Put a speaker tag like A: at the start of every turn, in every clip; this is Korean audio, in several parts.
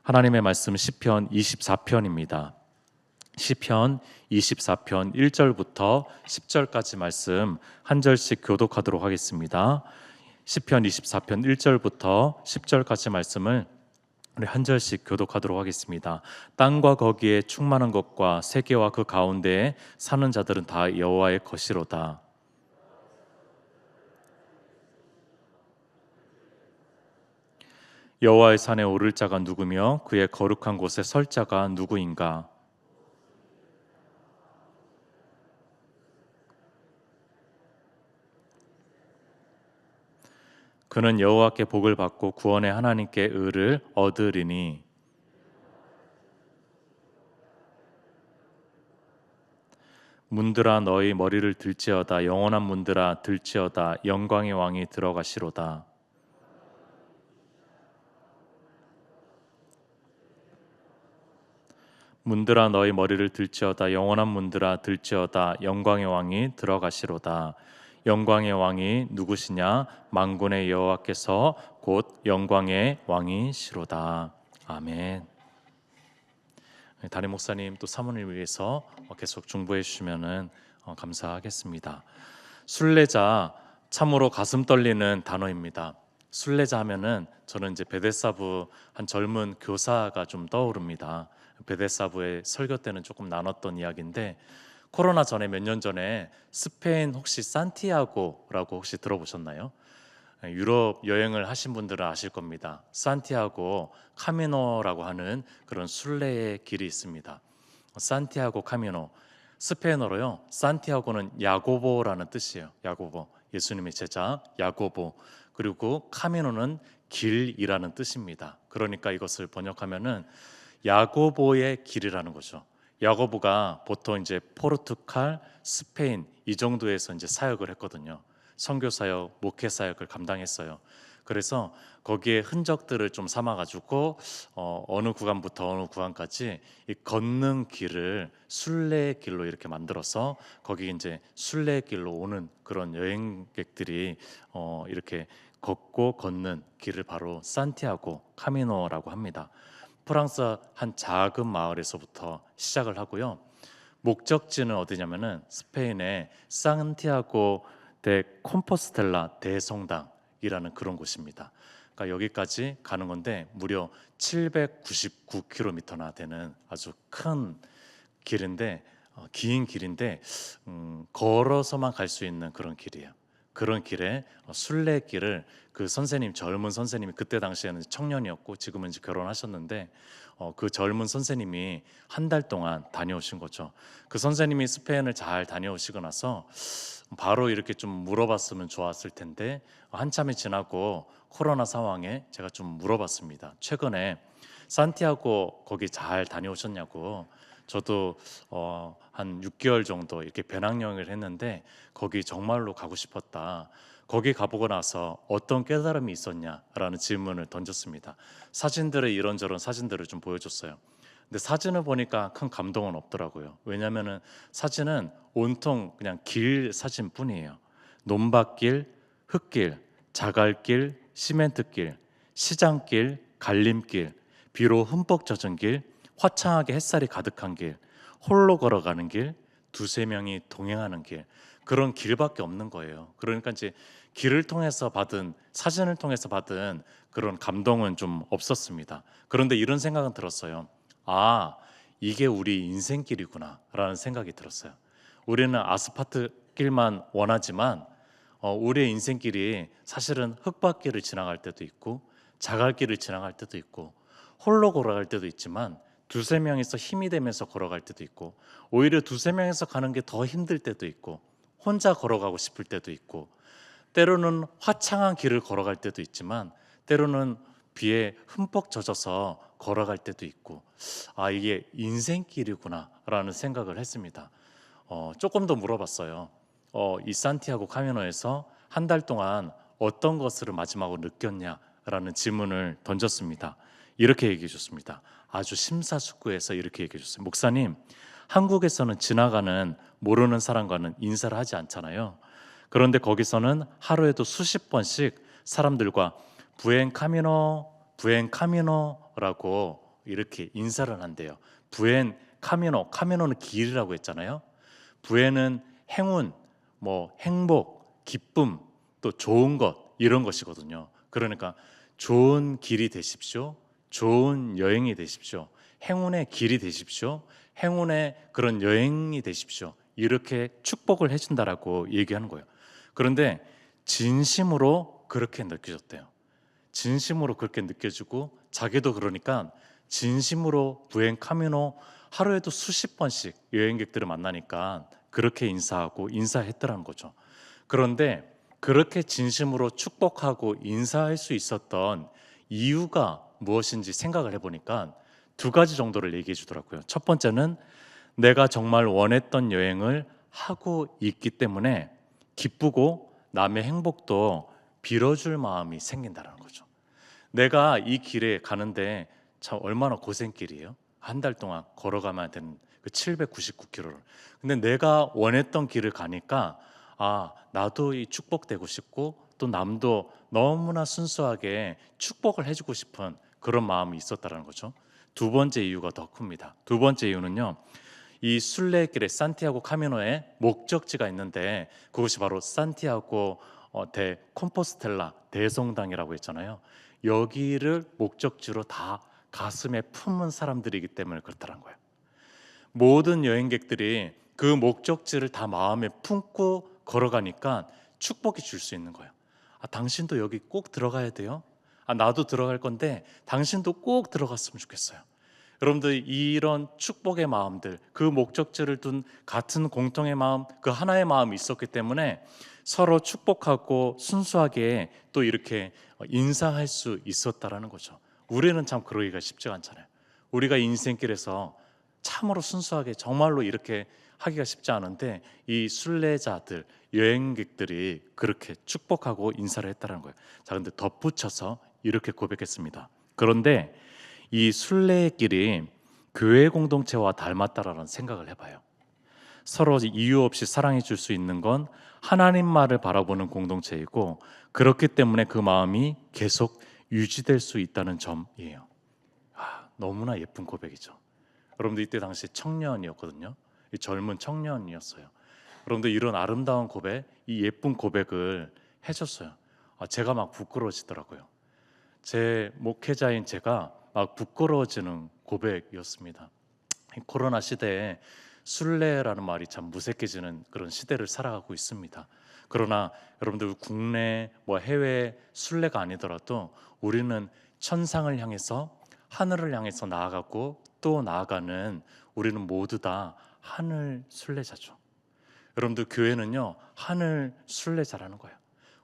A: 하나님의 말씀 시편 24편입니다. 시편 24편 1절부터 10절까지 말씀 한 절씩 교독하도록 하겠습니다. 시편 24편 1절부터 10절까지 말씀을 우리 한 절씩 교독하도록 하겠습니다. 땅과 거기에 충만한 것과 세계와 그 가운데에 사는 자들은 다 여호와의 것이로다. 여호와의 산에 오를 자가 누구며 그의 거룩한 곳에 설 자가 누구인가? 그는 여호와께 복을 받고 구원의 하나님께 의를 얻으리니. 문들아 너희 머리를 들지어다. 영원한 문들아 들지어다. 영광의 왕이 들어가시로다. 문들아 너희 머리를 들지어다. 영원한 문들아 들지어다. 영광의 왕이 들어가시로다. 영광의 왕이 누구시냐? 만군의 여호와께서 곧 영광의 왕이시로다. 아멘. 담임 목사님 또 사모님을 위해서 계속 중보해 주시면은 감사하겠습니다. 순례자, 참으로 가슴 떨리는 단어입니다. 순례자 하면은 저는 이제 베데사부 한 젊은 교사가 좀 떠오릅니다. 베데사부의 설교 때는 조금 나눴던 이야기인데, 코로나 전에 몇 년 전에 스페인 혹시 산티아고라고 혹시 들어보셨나요? 유럽 여행을 하신 분들은 아실 겁니다. 산티아고 카미노라고 하는 그런 순례의 길이 있습니다. 산티아고 카미노, 스페인어로요. 산티아고는 야고보라는 뜻이에요. 야고보, 예수님의 제자 야고보. 그리고 카미노는 길이라는 뜻입니다. 그러니까 이것을 번역하면은 야고보의 길이라는 거죠. 야고보가 보통 이제 포르투갈, 스페인 이 정도에서 이제 사역을 했거든요. 선교 사역, 목회 사역을 감당했어요. 그래서 거기에 흔적들을 좀 삼아가지고 어느 구간부터 어느 구간까지 이 걷는 길을 순례의 길로 이렇게 만들어서 거기 이제 순례의 길로 오는 그런 여행객들이 이렇게 걷고 걷는 길을 바로 산티아고 카미노라고 합니다. 프랑스 한 작은 마을에서부터 시작을 하고요. 목적지는 어디냐면은 스페인의 산티아고 데 콤포스텔라 대성당이라는 그런 곳입니다. 그러니까 여기까지 가는 건데 무려 799km나 되는 아주 큰 길인데 긴 길인데 걸어서만 갈 수 있는 그런 길이에요. 그런 길에 순례길을 그 선생님, 젊은 선생님이 그때 당시에는 청년이었고 지금은 이제 결혼하셨는데 그 젊은 선생님이 한 달 동안 다녀오신 거죠. 그 선생님이 스페인을 잘 다녀오시고 나서 바로 이렇게 좀 물어봤으면 좋았을 텐데 한참이 지나고 코로나 상황에 제가 좀 물어봤습니다. 최근에 산티아고 거기 잘 다녀오셨냐고. 저도 한 6개월 정도 이렇게 배낭여행을 했는데 거기 정말로 가고 싶었다. 거기 가보고 나서 어떤 깨달음이 있었냐라는 질문을 던졌습니다. 사진들을 이런저런 사진들을 좀 보여줬어요. 근데 사진을 보니까 큰 감동은 없더라고요. 왜냐하면은 사진은 온통 그냥 길 사진뿐이에요. 논밭길, 흙길, 자갈길, 시멘트길, 시장길, 갈림길, 비로 흠뻑 젖은 길, 화창하게 햇살이 가득한 길, 홀로 걸어가는 길, 두세 명이 동행하는 길, 그런 길밖에 없는 거예요. 그러니까 이제 길을 통해서 받은, 사진을 통해서 받은 그런 감동은 좀 없었습니다. 그런데 이런 생각은 들었어요. 아, 이게 우리 인생길이구나 라는 생각이 들었어요. 우리는 아스팔트 길만 원하지만 우리의 인생길이 사실은 흙밭길을 지나갈 때도 있고 자갈길을 지나갈 때도 있고 홀로 걸어갈 때도 있지만 두세 명이서 힘이 되면서 걸어갈 때도 있고 오히려 두세 명이서 가는 게 더 힘들 때도 있고 혼자 걸어가고 싶을 때도 있고 때로는 화창한 길을 걸어갈 때도 있지만 때로는 비에 흠뻑 젖어서 걸어갈 때도 있고 아, 이게 인생길이구나 라는 생각을 했습니다. 조금 더 물어봤어요. 이 산티아고 카미노에서 한 달 동안 어떤 것을 마지막으로 느꼈냐라는 질문을 던졌습니다. 이렇게 얘기해 줬습니다. 아주 심사숙고해서 이렇게 얘기해 줬어요. 목사님, 한국에서는 지나가는 모르는 사람과는 인사를 하지 않잖아요. 그런데 거기서는 하루에도 수십 번씩 사람들과 부엔 카미노, 부엔 카미노라고 이렇게 인사를 한대요. 부엔 카미노, 카미노는 길이라고 했잖아요. 부에는 행운, 뭐 행복, 기쁨, 또 좋은 것 이런 것이거든요. 그러니까 좋은 길이 되십시오. 좋은 여행이 되십시오. 행운의 길이 되십시오. 행운의 그런 여행이 되십시오. 이렇게 축복을 해준다라고 얘기하는 거예요. 그런데 진심으로 그렇게 느껴졌대요. 진심으로 그렇게 느껴지고 자기도 그러니까 진심으로 부엔 카미노 하루에도 수십 번씩 여행객들을 만나니까 그렇게 인사하고 인사했더라는 거죠. 그런데 그렇게 진심으로 축복하고 인사할 수 있었던 이유가 무엇인지 생각을 해보니까 두 가지 정도를 얘기해 주더라고요. 첫 번째는 내가 정말 원했던 여행을 하고 있기 때문에 기쁘고 남의 행복도 빌어줄 마음이 생긴다는 거죠. 내가 이 길에 가는데 참 얼마나 고생길이에요. 한 달 동안 걸어가면 되는 그 799km를. 근데 내가 원했던 길을 가니까 아, 나도 이 축복되고 싶고 또 남도 너무나 순수하게 축복을 해주고 싶은 그런 마음이 있었다는 거죠. 두 번째 이유가 더 큽니다. 두 번째 이유는요. 이 순례길에 산티아고 카미노에 목적지가 있는데 그것이 바로 산티아고 대 콤포스텔라 대성당이라고 했잖아요. 여기를 목적지로 다 가슴에 품은 사람들이기 때문에 그렇다는 거예요. 모든 여행객들이 그 목적지를 다 마음에 품고 걸어가니까 축복이 줄 수 있는 거예요. 아, 당신도 여기 꼭 들어가야 돼요. 아, 나도 들어갈 건데 당신도 꼭 들어갔으면 좋겠어요. 여러분들 이런 축복의 마음들, 그 목적지를 둔 같은 공통의 마음, 그 하나의 마음이 있었기 때문에 서로 축복하고 순수하게 또 이렇게 인사할 수 있었다라는 거죠. 우리는 참 그러기가 쉽지 않잖아요. 우리가 인생길에서 참으로 순수하게 정말로 이렇게 하기가 쉽지 않은데 이 순례자들, 여행객들이 그렇게 축복하고 인사를 했다는 거예요. 자, 근데 덧붙여서 이렇게 고백했습니다. 그런데 이 순례의 길이 교회 공동체와 닮았다라는 생각을 해봐요. 서로 이유 없이 사랑해 줄 수 있는 건 하나님만을 바라보는 공동체이고 그렇기 때문에 그 마음이 계속 유지될 수 있다는 점이에요. 아, 너무나 예쁜 고백이죠. 여러분들 이때 당시 청년이었거든요. 이 젊은 청년이었어요. 여러분들 이런 아름다운 고백, 이 예쁜 고백을 해줬어요. 아, 제가 막 부끄러워지더라고요. 제 목회자인 제가 막 부끄러워지는 고백이었습니다. 코로나 시대에 순례라는 말이 참 무색해지는 그런 시대를 살아가고 있습니다. 그러나 여러분들 국내 뭐 해외 순례가 아니더라도 우리는 천상을 향해서 하늘을 향해서 나아가고 또 나아가는 우리는 모두 다 하늘 순례자죠. 여러분들 교회는요 하늘 순례자라는 거예요.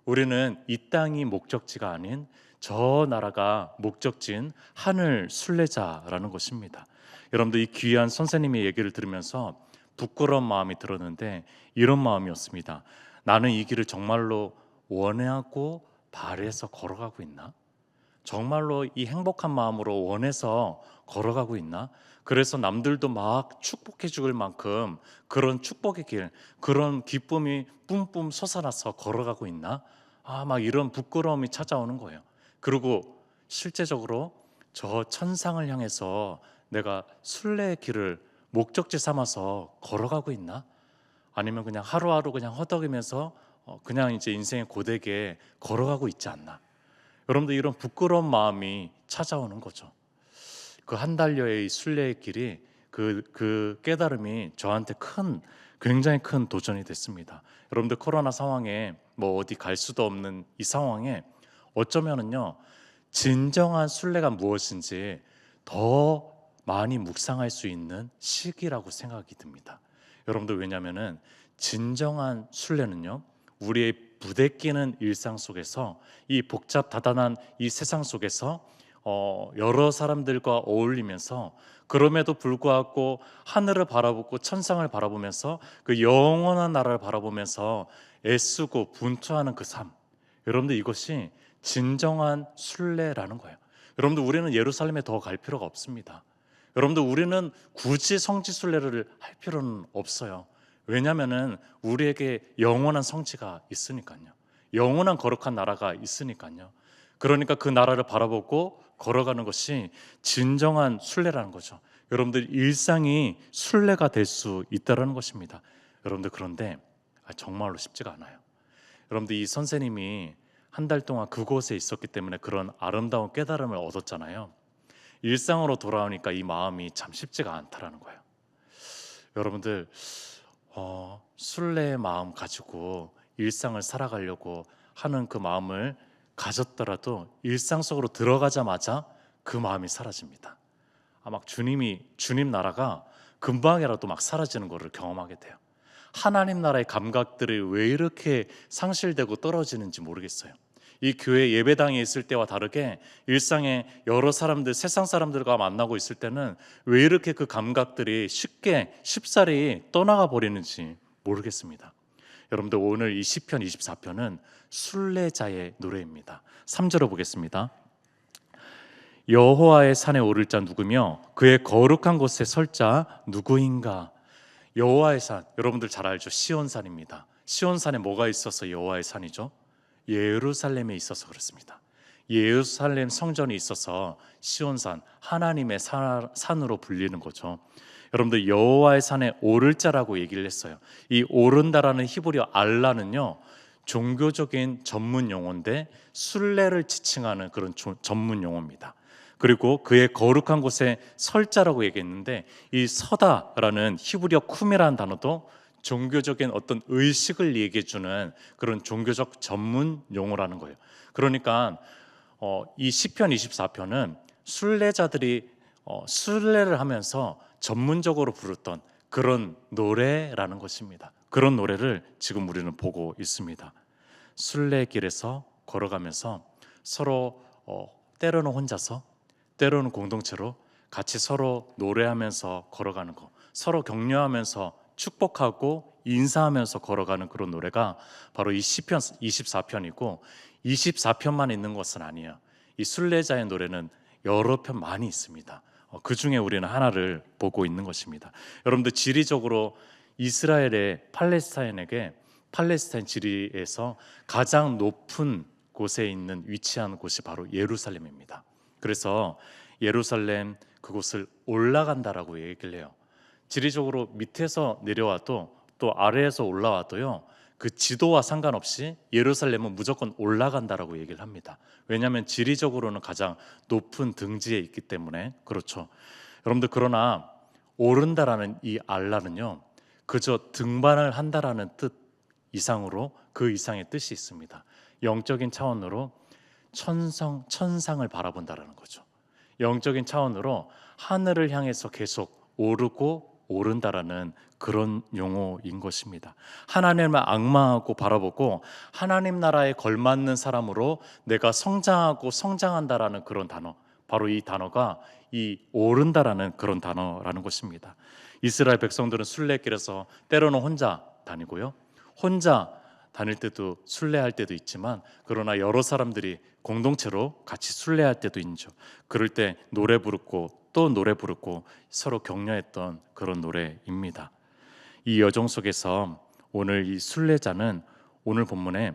A: 우리는 이 땅이 목적지가 아닌 저 나라가 목적지인 하늘 순례자라는 것입니다. 여러분들 이 귀한 선생님의 얘기를 들으면서 부끄러운 마음이 들었는데 이런 마음이었습니다. 나는 이 길을 정말로 원하고 바래서 걸어가고 있나? 정말로 이 행복한 마음으로 원해서 걸어가고 있나? 그래서 남들도 막 축복해 줄 만큼 그런 축복의 길, 그런 기쁨이 뿜뿜 솟아나서 걸어가고 있나? 아, 막 이런 부끄러움이 찾아오는 거예요. 그리고 실제적으로 저 천상을 향해서 내가 순례의 길을 목적지 삼아서 걸어가고 있나? 아니면 그냥 하루하루 그냥 허덕이면서 그냥 이제 인생의 고되게 걸어가고 있지 않나? 여러분들 이런 부끄러운 마음이 찾아오는 거죠. 그 한 달여의 순례의 길이 그 깨달음이 저한테 굉장히 큰 도전이 됐습니다. 여러분들 코로나 상황에 뭐 어디 갈 수도 없는 이 상황에 어쩌면은요 진정한 순례가 무엇인지 더 많이 묵상할 수 있는 시기라고 생각이 듭니다. 여러분들 왜냐면은 진정한 순례는요 우리의 부대끼는 일상 속에서 이 복잡다단한 이 세상 속에서 여러 사람들과 어울리면서 그럼에도 불구하고 하늘을 바라보고 천상을 바라보면서 그 영원한 나라를 바라보면서 애쓰고 분투하는 그 삶. 여러분들 이것이 진정한 순례라는 거예요. 여러분들 우리는 예루살렘에 더 갈 필요가 없습니다. 여러분들 우리는 굳이 성지 순례를 할 필요는 없어요. 왜냐하면은 우리에게 영원한 성지가 있으니까요. 영원한 거룩한 나라가 있으니까요. 그러니까 그 나라를 바라보고 걸어가는 것이 진정한 순례라는 거죠. 여러분들 일상이 순례가 될 수 있다는 것입니다. 여러분들 그런데 정말로 쉽지가 않아요. 여러분들 이 선생님이 한 달 동안 그곳에 있었기 때문에 그런 아름다운 깨달음을 얻었잖아요. 일상으로 돌아오니까 이 마음이 참 쉽지가 않다라는 거예요. 여러분들 순례의 마음 가지고 일상을 살아가려고 하는 그 마음을 가졌더라도 일상 속으로 들어가자마자 그 마음이 사라집니다. 막 주님 나라가 금방이라도 막 사라지는 것을 경험하게 돼요. 하나님 나라의 감각들이 왜 이렇게 상실되고 떨어지는지 모르겠어요. 이 교회 예배당에 있을 때와 다르게 일상에 여러 사람들, 세상 사람들과 만나고 있을 때는 왜 이렇게 그 감각들이 쉽사리 떠나가 버리는지 모르겠습니다. 여러분들 오늘 이 시편 24편은 순례자의 노래입니다. 3절을 보겠습니다. 여호와의 산에 오를 자 누구며 그의 거룩한 곳에 설 자 누구인가. 여호와의 산, 여러분들 잘 알죠? 시온산입니다. 시온산에 뭐가 있어서 여호와의 산이죠? 예루살렘에 있어서 그렇습니다. 예루살렘 성전이 있어서 시온산, 하나님의 산으로 불리는 거죠. 여러분들 여호와의 산에 오를 자라고 얘기를 했어요. 이 오른다라는 히브리어 알라는요, 종교적인 전문 용어인데 순례를 지칭하는 그런 전문 용어입니다. 그리고 그의 거룩한 곳에 설자라고 얘기했는데 이 서다라는 히브리어 쿰이라는 단어도 종교적인 어떤 의식을 얘기해주는 그런 종교적 전문 용어라는 거예요. 그러니까 이 시편 24편은 순례자들이 순례를 하면서 전문적으로 부르던 그런 노래라는 것입니다. 그런 노래를 지금 우리는 보고 있습니다. 순례길에서 걸어가면서 서로 때로는 혼자서 때로는 공동체로 같이 서로 노래하면서 걸어가는 거, 서로 격려하면서 축복하고 인사하면서 걸어가는 그런 노래가 바로 이 시편 24편이고 24편만 있는 것은 아니에요. 이 순례자의 노래는 여러 편 많이 있습니다. 그 중에 우리는 하나를 보고 있는 것입니다. 여러분들 지리적으로 이스라엘의 팔레스타인 지리에서 가장 높은 곳에 있는 위치한 곳이 바로 예루살렘입니다. 그래서 예루살렘 그곳을 올라간다라고 얘기를 해요. 지리적으로 밑에서 내려와도 또 아래에서 올라와도요, 그 지도와 상관없이 예루살렘은 무조건 올라간다라고 얘기를 합니다. 왜냐하면 지리적으로는 가장 높은 등지에 있기 때문에 그렇죠. 여러분들 그러나 오른다라는 이 알라는요, 그저 등반을 한다라는 뜻 이상으로 그 이상의 뜻이 있습니다. 영적인 차원으로 천상을 바라본다라는 거죠. 영적인 차원으로 하늘을 향해서 계속 오르고 오른다라는 그런 용어인 것입니다. 하나님을 악마하고 바라보고 하나님 나라에 걸맞는 사람으로 내가 성장한다라는 그런 단어, 바로 이 단어가 이 오른다라는 그런 단어라는 것입니다. 이스라엘 백성들은 순례길에서 때로는 혼자 다니고요, 혼자 다닐 때도 순례할 때도 있지만 그러나 여러 사람들이 공동체로 같이 순례할 때도 있죠. 그럴 때 노래 부르고 또 노래 부르고 서로 격려했던 그런 노래입니다. 이 여정 속에서 오늘 이 순례자는 오늘 본문에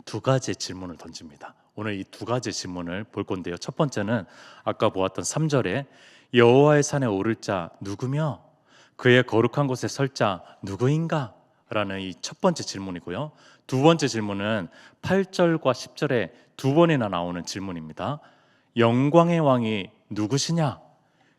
A: 두 가지 질문을 던집니다. 오늘 이 두 가지 질문을 볼 건데요. 첫 번째는 아까 보았던 3절에 여호와의 산에 오를 자 누구며 그의 거룩한 곳에 설 자 누구인가? 라는 이 첫 번째 질문이고요. 두 번째 질문은 8절과 10절에 두 번이나 나오는 질문입니다. 영광의 왕이 누구시냐?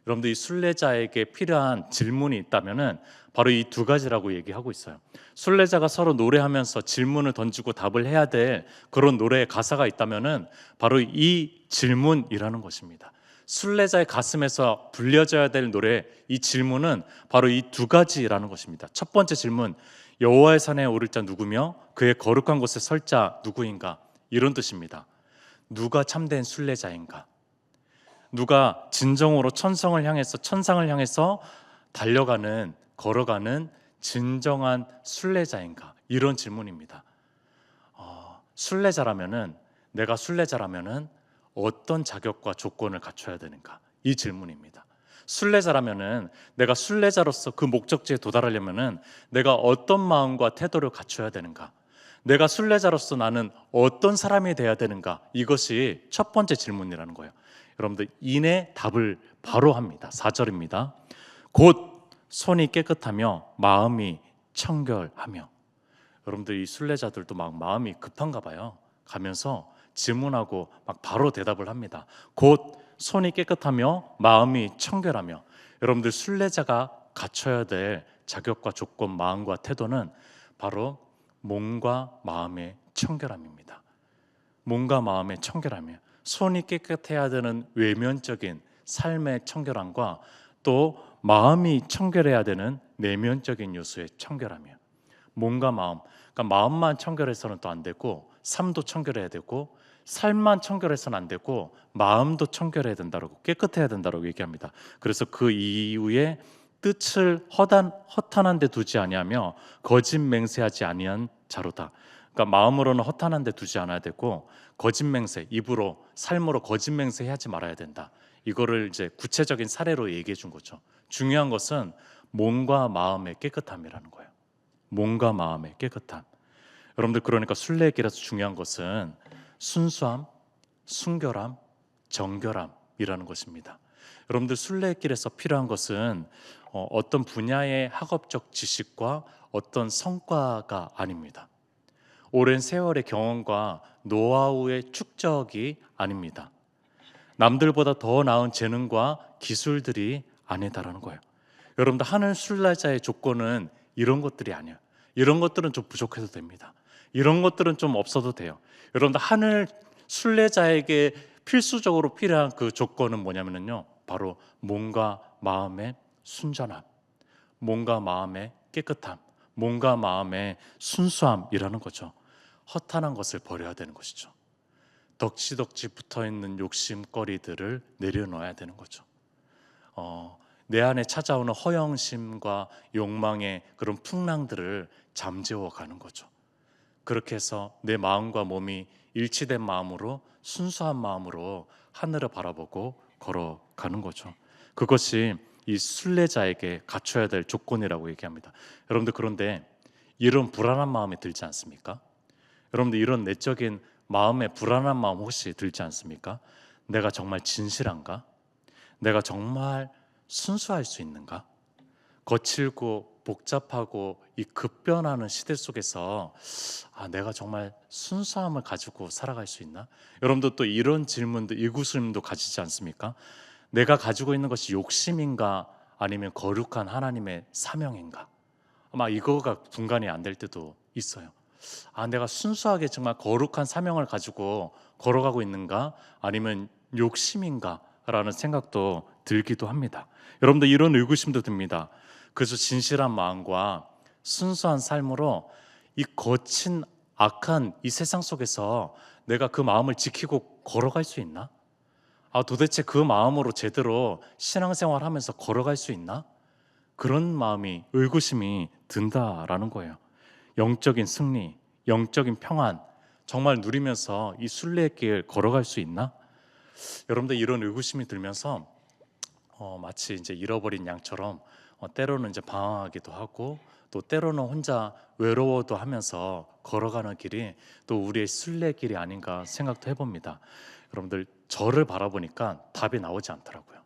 A: 여러분들 이 순례자에게 필요한 질문이 있다면은 바로 이 두 가지라고 얘기하고 있어요. 순례자가 서로 노래하면서 질문을 던지고 답을 해야 될 그런 노래의 가사가 있다면은 바로 이 질문이라는 것입니다. 순례자의 가슴에서 불려져야 될 노래, 이 질문은 바로 이 두 가지라는 것입니다. 첫 번째 질문, 여호와의 산에 오를 자 누구며 그의 거룩한 곳에 설 자 누구인가? 이런 뜻입니다. 누가 참된 순례자인가? 누가 진정으로 천상을 향해서 걸어가는 진정한 순례자인가? 이런 질문입니다. 내가 순례자라면은 어떤 자격과 조건을 갖춰야 되는가? 이 질문입니다. 순례자라면은 내가 순례자로서 그 목적지에 도달하려면은 내가 어떤 마음과 태도를 갖춰야 되는가? 내가 순례자로서 나는 어떤 사람이 돼야 되는가? 이것이 첫 번째 질문이라는 거예요. 여러분들 이내 답을 바로 합니다. 4절입니다. 곧 손이 깨끗하며 마음이 청결하며. 여러분들 이 순례자들도 막 마음이 급한가 봐요. 가면서 질문하고 막 바로 대답을 합니다. 곧 손이 깨끗하며 마음이 청결하며. 여러분들 순례자가 갖춰야 될 자격과 조건, 마음과 태도는 바로 몸과 마음의 청결함입니다. 몸과 마음의 청결함이에요. 손이 깨끗해야 되는 외면적인 삶의 청결함과 또 마음이 청결해야 되는 내면적인 요소의 청결함이에요. 몸과 마음, 그러니까 마음만 청결해서는 또 안 되고 삶도 청결해야 되고 삶만 청결해서는 안 되고 마음도 청결해야 된다고, 깨끗해야 된다고 얘기합니다. 그래서 그 이후에 뜻을 허탄한 데 두지 아니하며 거짓 맹세하지 아니한 자로다. 그러니까 마음으로는 허탄한 데 두지 않아야 되고 거짓 맹세, 입으로 삶으로 거짓 맹세하지 말아야 된다. 이거를 이제 구체적인 사례로 얘기해 준 거죠. 중요한 것은 몸과 마음의 깨끗함이라는 거예요. 몸과 마음의 깨끗함. 여러분들 그러니까 순례길에서 중요한 것은 순수함, 순결함, 정결함이라는 것입니다. 여러분들 순례길에서 필요한 것은 어떤 분야의 학업적 지식과 어떤 성과가 아닙니다. 오랜 세월의 경험과 노하우의 축적이 아닙니다. 남들보다 더 나은 재능과 기술들이 아니다라는 거예요. 여러분들 하늘 순례자의 조건은 이런 것들이 아니에요. 이런 것들은 좀 부족해도 됩니다. 이런 것들은 좀 없어도 돼요. 여러분들 하늘 순례자에게 필수적으로 필요한 그 조건은 뭐냐면요, 바로 몸과 마음의 순전함, 몸과 마음의 깨끗함, 몸과 마음의 순수함이라는 거죠. 허탄한 것을 버려야 되는 것이죠. 덕지덕지 붙어있는 욕심거리들을 내려놓아야 되는 거죠. 내 안에 찾아오는 허영심과 욕망의 그런 풍랑들을 잠재워가는 거죠. 그렇게 해서 내 마음과 몸이 일치된 마음으로, 순수한 마음으로 하늘을 바라보고 걸어가는 거죠. 그것이 이 순례자에게 갖춰야 될 조건이라고 얘기합니다. 여러분들 그런데 이런 불안한 마음이 들지 않습니까? 여러분들 이런 내적인 마음에 불안한 마음 혹시 들지 않습니까? 내가 정말 진실한가? 내가 정말 순수할 수 있는가? 거칠고 복잡하고 이 급변하는 시대 속에서 내가 정말 순수함을 가지고 살아갈 수 있나? 여러분도 또 이런 질문도, 의구심도 가지지 않습니까? 내가 가지고 있는 것이 욕심인가 아니면 거룩한 하나님의 사명인가? 아마 이거가 분간이 안 될 때도 있어요. 내가 순수하게 정말 거룩한 사명을 가지고 걸어가고 있는가 아니면 욕심인가 라는 생각도 들기도 합니다. 여러분들 이런 의구심도 듭니다. 그래서 진실한 마음과 순수한 삶으로 이 거친 악한 이 세상 속에서 내가 그 마음을 지키고 걸어갈 수 있나? 도대체 그 마음으로 제대로 신앙생활 하면서 걸어갈 수 있나? 그런 마음이, 의구심이 든다라는 거예요. 영적인 승리, 영적인 평안 정말 누리면서 이 순례의 길 걸어갈 수 있나? 여러분들 이런 의구심이 들면서 마치 이제 잃어버린 양처럼 때로는 이제 방황하기도 하고 또 때로는 혼자 외로워도 하면서 걸어가는 길이 또 우리의 순례길이 아닌가 생각도 해봅니다. 여러분들 저를 바라보니까 답이 나오지 않더라고요.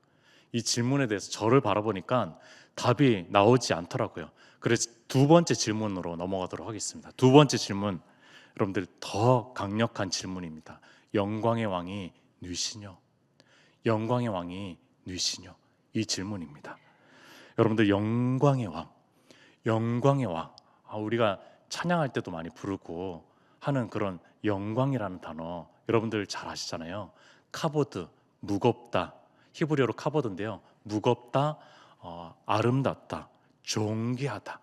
A: 이 질문에 대해서 저를 바라보니까 답이 나오지 않더라고요. 그래서 두 번째 질문으로 넘어가도록 하겠습니다. 두 번째 질문, 여러분들 더 강력한 질문입니다. 영광의 왕이 누구시뇨? 영광의 왕이 누구시뇨? 이 질문입니다. 여러분들 영광의 왕, 영광의 왕. 우리가 찬양할 때도 많이 부르고 하는 그런 영광이라는 단어 여러분들 잘 아시잖아요. 카보드, 무겁다. 히브리어로 카보드인데요. 무겁다, 아름답다, 존귀하다.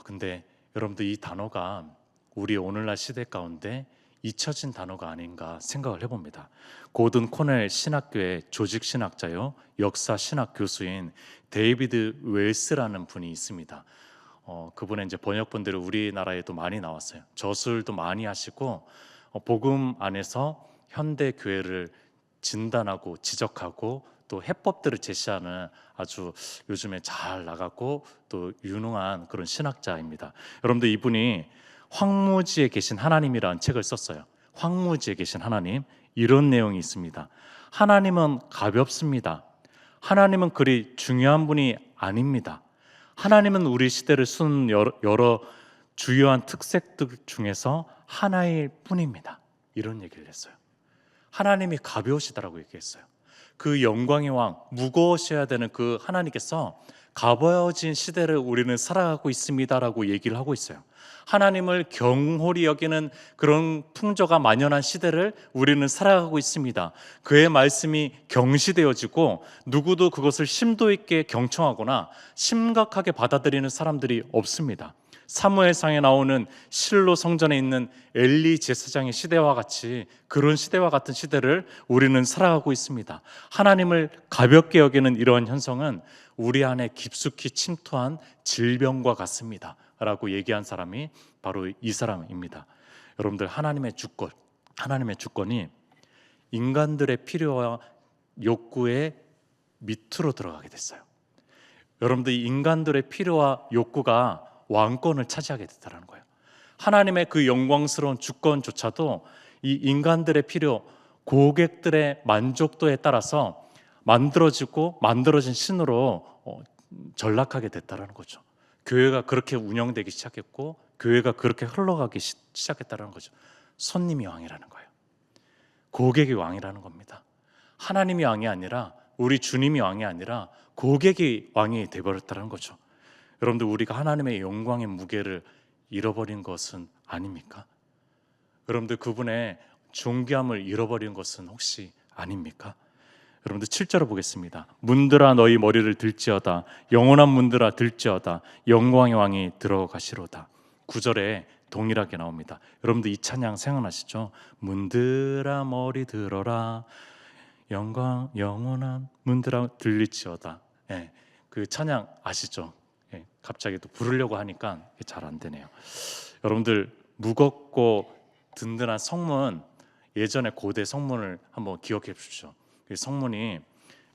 A: 근데 여러분들 이 단어가 우리 오늘날 시대 가운데 잊혀진 단어가 아닌가 생각을 해봅니다. 고든 코넬 신학교의 조직 신학자요, 역사 신학 교수인 데이비드 웰스라는 분이 있습니다. 그분의 이제 번역본들이 우리나라에도 많이 나왔어요. 저술도 많이 하시고 복음 안에서 현대 교회를 진단하고 지적하고 또 해법들을 제시하는 아주 요즘에 잘 나가고 또 유능한 그런 신학자입니다. 여러분들 이분이 황무지에 계신 하나님이라는 책을 썼어요. 황무지에 계신 하나님, 이런 내용이 있습니다. 하나님은 가볍습니다. 하나님은 그리 중요한 분이 아닙니다. 하나님은 우리 시대를 수는 여러 주요한 특색들 중에서 하나일 뿐입니다. 이런 얘기를 했어요. 하나님이 가벼우시다라고 얘기했어요. 그 영광의 왕, 무거우셔야 되는 그 하나님께서 가벼워진 시대를 우리는 살아가고 있습니다라고 얘기를 하고 있어요. 하나님을 경홀히 여기는 그런 풍조가 만연한 시대를 우리는 살아가고 있습니다. 그의 말씀이 경시되어지고 누구도 그것을 심도 있게 경청하거나 심각하게 받아들이는 사람들이 없습니다. 사무엘상에 나오는 실로 성전에 있는 엘리 제사장의 시대와 같이 그런 시대와 같은 시대를 우리는 살아가고 있습니다. 하나님을 가볍게 여기는 이러한 현상은 우리 안에 깊숙이 침투한 질병과 같습니다 라고 얘기한 사람이 바로 이 사람입니다. 여러분들, 하나님의 주권이 인간들의 필요와 욕구의 밑으로 들어가게 됐어요. 여러분들, 인간들의 필요와 욕구가 왕권을 차지하게 됐다는 거예요. 하나님의 그 영광스러운 주권조차도 이 인간들의 필요, 고객들의 만족도에 따라서 만들어진 신으로 전락하게 됐다는 거죠. 교회가 그렇게 운영되기 시작했고 교회가 그렇게 흘러가기 시작했다는 거죠. 손님이 왕이라는 거예요. 고객이 왕이라는 겁니다. 하나님이 왕이 아니라, 우리 주님이 왕이 아니라 고객이 왕이 되어버렸다는 거죠. 여러분들, 우리가 하나님의 영광의 무게를 잃어버린 것은 아닙니까? 여러분들, 그분의 존귀함을 잃어버린 것은 혹시 아닙니까? 여러분들, 7절을 보겠습니다. 문들아 너희 머리를 들지어다, 영원한 문들아 들지어다, 영광의 왕이 들어가시로다. 9절에 동일하게 나옵니다. 여러분들, 이 찬양 생각나시죠? 문들아 머리 들어라, 영원한 문들아 들릴지어다. 예, 그 찬양 아시죠? 예, 갑자기 또 부르려고 하니까 잘 안 되네요. 여러분들, 무겁고 든든한 성문, 예전에 고대 성문을 한번 기억해 주십시오. 그 성문이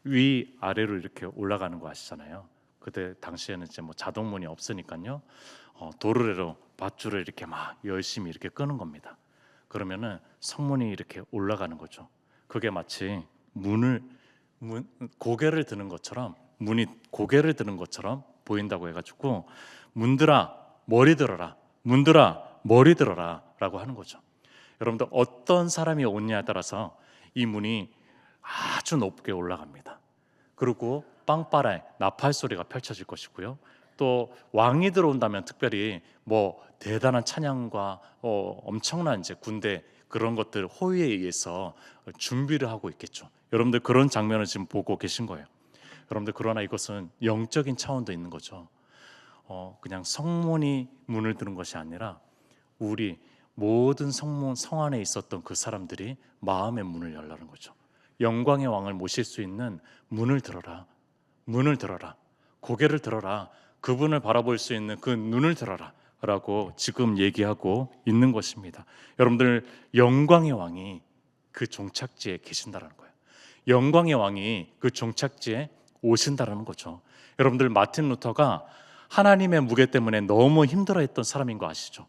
A: 위 아래로 이렇게 올라가는 거 아시잖아요. 그때 당시에는 이제 뭐 자동문이 없으니까요. 도르래로 밧줄을 이렇게 막 열심히 이렇게 끄는 겁니다. 그러면은 성문이 이렇게 올라가는 거죠. 그게 마치 고개를 드는 것처럼, 문이 고개를 드는 것처럼 보인다고 해가지고 문들아 머리 들어라, 문들아 머리 들어라 라고 하는 거죠. 여러분들, 어떤 사람이 오냐에 따라서 이 문이 아주 높게 올라갑니다. 그리고 빵빠레 나팔 소리가 펼쳐질 것이고요. 또 왕이 들어온다면 특별히 뭐 대단한 찬양과 엄청난 이제 군대 그런 것들 호위에 의해서 준비를 하고 있겠죠. 여러분들, 그런 장면을 지금 보고 계신 거예요. 여러분들, 그러나 이것은 영적인 차원도 있는 거죠. 그냥 성문이 문을 드는 것이 아니라 우리 모든 성문 성 안에 있었던 그 사람들이 마음의 문을 열라는 거죠. 영광의 왕을 모실 수 있는 문을 들어라, 문을 들어라, 고개를 들어라, 그분을 바라볼 수 있는 그 눈을 들어라 라고 지금 얘기하고 있는 것입니다. 여러분들, 영광의 왕이 그 종착지에 계신다는 거예요. 영광의 왕이 그 종착지에 오신다는 거죠. 여러분들, 마틴 루터가 하나님의 무게 때문에 너무 힘들어했던 사람인 거 아시죠?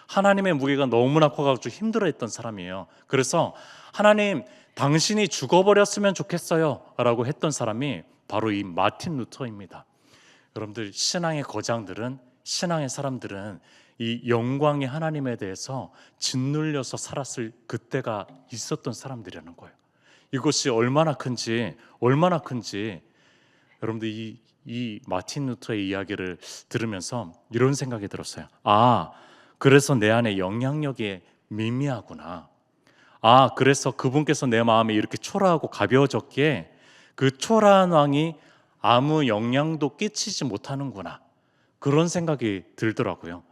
A: 하나님의 무게가 너무나 커가지고 힘들어했던 사람이에요. 그래서 하나님, 당신이 죽어버렸으면 좋겠어요 라고 했던 사람이 바로 이 마틴 루터입니다. 여러분들, 신앙의 거장들은, 신앙의 사람들은 이 영광의 하나님에 대해서 짓눌려서 살았을 그때가 있었던 사람들이라는 거예요. 이것이 얼마나 큰지 여러분들, 이 마틴 루터의 이야기를 들으면서 이런 생각이 들었어요. 그래서 내 안에 영향력이 미미하구나. 그래서 그분께서 내 마음에 이렇게 초라하고 가벼워졌기에 그 초라한 왕이 아무 영향도 끼치지 못하는구나. 그런 생각이 들더라고요.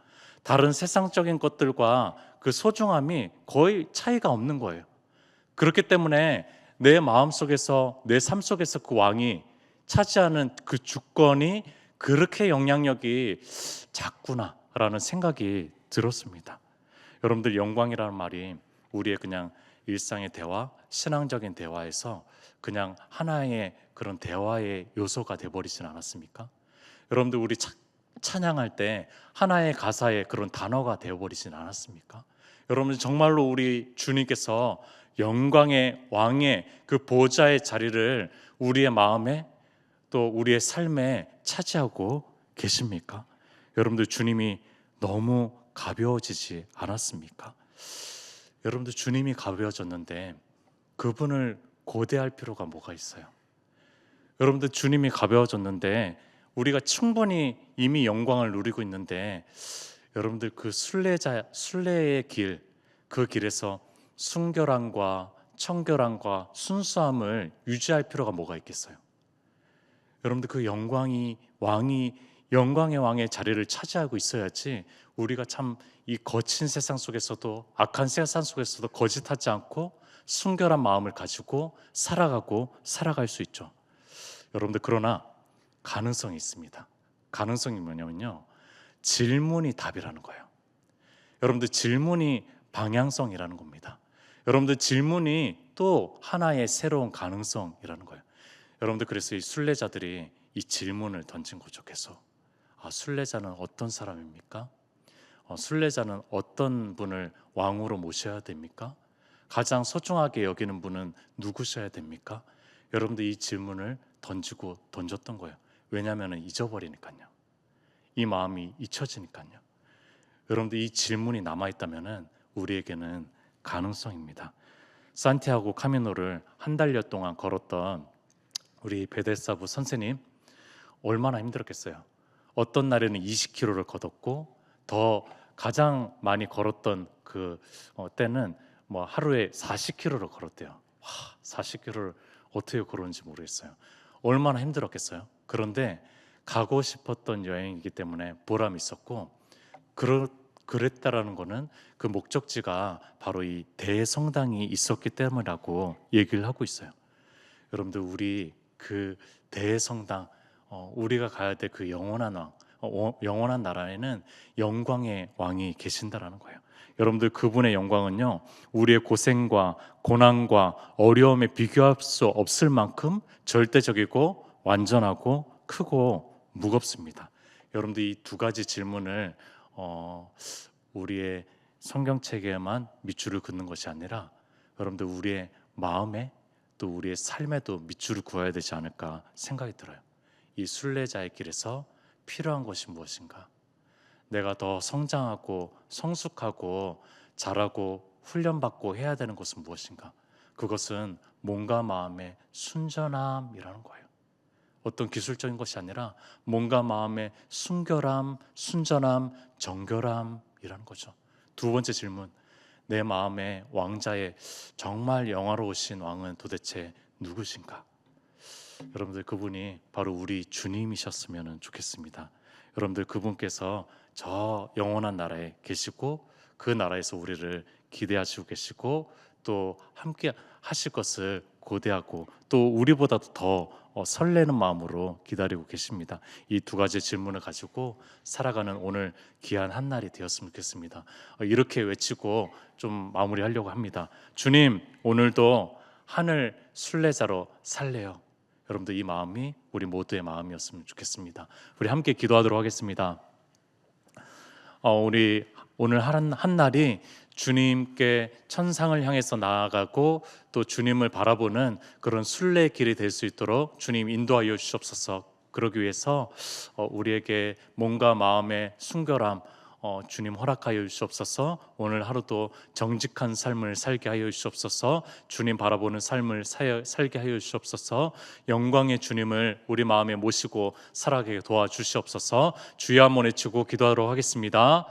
A: 다른 세상적인 것들과 그 소중함이 거의 차이가 없는 거예요. 그렇기 때문에 내 마음속에서, 내 삶 속에서 그 왕이 차지하는 그 주권이 그렇게 영향력이 작구나라는 생각이 들었습니다. 여러분들, 영광이라는 말이 우리의 그냥 일상의 대화, 신앙적인 대화에서 그냥 하나의 그런 대화의 요소가 되어버리진 않았습니까? 여러분들, 우리 찬양할 때 하나의 가사의 그런 단어가 되어버리진 않았습니까? 여러분, 정말로 우리 주님께서 영광의 왕의 그 보좌의 자리를 우리의 마음에 또 우리의 삶에 차지하고 계십니까? 여러분들 주님이 너무 가벼워지지 않았습니까? 여러분들 주님이 가벼워졌는데 그분을 고대할 필요가 뭐가 있어요? 여러분들 주님이 가벼워졌는데 우리가 충분히 이미 영광을 누리고 있는데 여러분들 그 순례의 길, 그 길에서 순결함과 청결함과 순수함을 유지할 필요가 뭐가 있겠어요? 여러분들 그 영광의 왕의 자리를 차지하고 있어야지 우리가 참 이 거친 세상 속에서도 악한 세상 속에서도 거짓하지 않고 순결한 마음을 가지고 살아갈 수 있죠. 여러분들 그러나 가능성이 있습니다. 가능성이 뭐냐면요, 질문이 답이라는 거예요. 여러분들 질문이 방향성이라는 겁니다. 여러분들 질문이 또 하나의 새로운 가능성이라는 거예요. 여러분들 그래서 이 순례자들이 이 질문을 던진 거죠. 계속 순례자는 어떤 사람입니까? 순례자는 어떤 분을 왕으로 모셔야 됩니까? 가장 소중하게 여기는 분은 누구셔야 됩니까? 여러분들 이 질문을 던졌던 거예요. 왜냐하면 잊어버리니까요. 이 마음이 잊혀지니까요. 여러분들 이 질문이 남아있다면 우리에게는 가능성입니다. 산티아고 카미노를 한 달여 동안 걸었던 우리 베데사부 선생님 얼마나 힘들었겠어요. 어떤 날에는 20km를 걷었고 더 가장 많이 걸었던 그 때는 뭐 하루에 40km를 걸었대요. 와, 40km를 어떻게 걸었는지 모르겠어요. 얼마나 힘들었겠어요. 그런데 가고 싶었던 여행이기 때문에 보람이 있었고 그랬다라는 거는 그 목적지가 바로 이 대성당이 있었기 때문이라고 얘기를 하고 있어요. 여러분들 우리 그 대성당 우리가 가야 될 그 영원한 왕 영원한 나라에는 영광의 왕이 계신다라는 거예요. 여러분들 그분의 영광은요 우리의 고생과 고난과 어려움에 비교할 수 없을 만큼 절대적이고 완전하고 크고 무겁습니다. 여러분들 이 두 가지 질문을 우리의 성경책에만 밑줄을 긋는 것이 아니라 여러분들 우리의 마음에 또 우리의 삶에도 밑줄을 그어야 되지 않을까 생각이 들어요. 이 순례자의 길에서 필요한 것이 무엇인가? 내가 더 성장하고 성숙하고 자라고 훈련받고 해야 되는 것은 무엇인가? 그것은 몸과 마음의 순전함이라는 거예요. 어떤 기술적인 것이 아니라 몸과 마음의 순결함, 순전함, 정결함이라는 거죠. 두 번째 질문, 내 마음의 왕자의 정말 영화로우신 왕은 도대체 누구신가? 여러분들 그분이 바로 우리 주님이셨으면 좋겠습니다. 여러분들 그분께서 저 영원한 나라에 계시고 그 나라에서 우리를 기대하시고 계시고 또 함께 하실 것을 고대하고 또 우리보다도 더 설레는 마음으로 기다리고 계십니다. 이 두 가지 질문을 가지고 살아가는 오늘 귀한 한 날이 되었으면 좋겠습니다. 이렇게 외치고 좀 마무리하려고 합니다. 주님, 오늘도 하늘 순례자로 살래요. 여러분들 이 마음이 우리 모두의 마음이었으면 좋겠습니다. 우리 함께 기도하도록 하겠습니다. 우리 오늘 한 날이 주님께 천상을 향해서 나아가고 또 주님을 바라보는 그런 순례의 길이 될 수 있도록 주님 인도하여 주시옵소서. 그러기 위해서 우리에게 몸과 마음의 순결함 주님 허락하여 주시옵소서. 오늘 하루도 정직한 삶을 살게 하여 주시옵소서. 주님 바라보는 삶을 살게 하여 주시옵소서. 영광의 주님을 우리 마음에 모시고 살아가게 도와주시옵소서. 주여 한번 외치고 기도하도록 하겠습니다.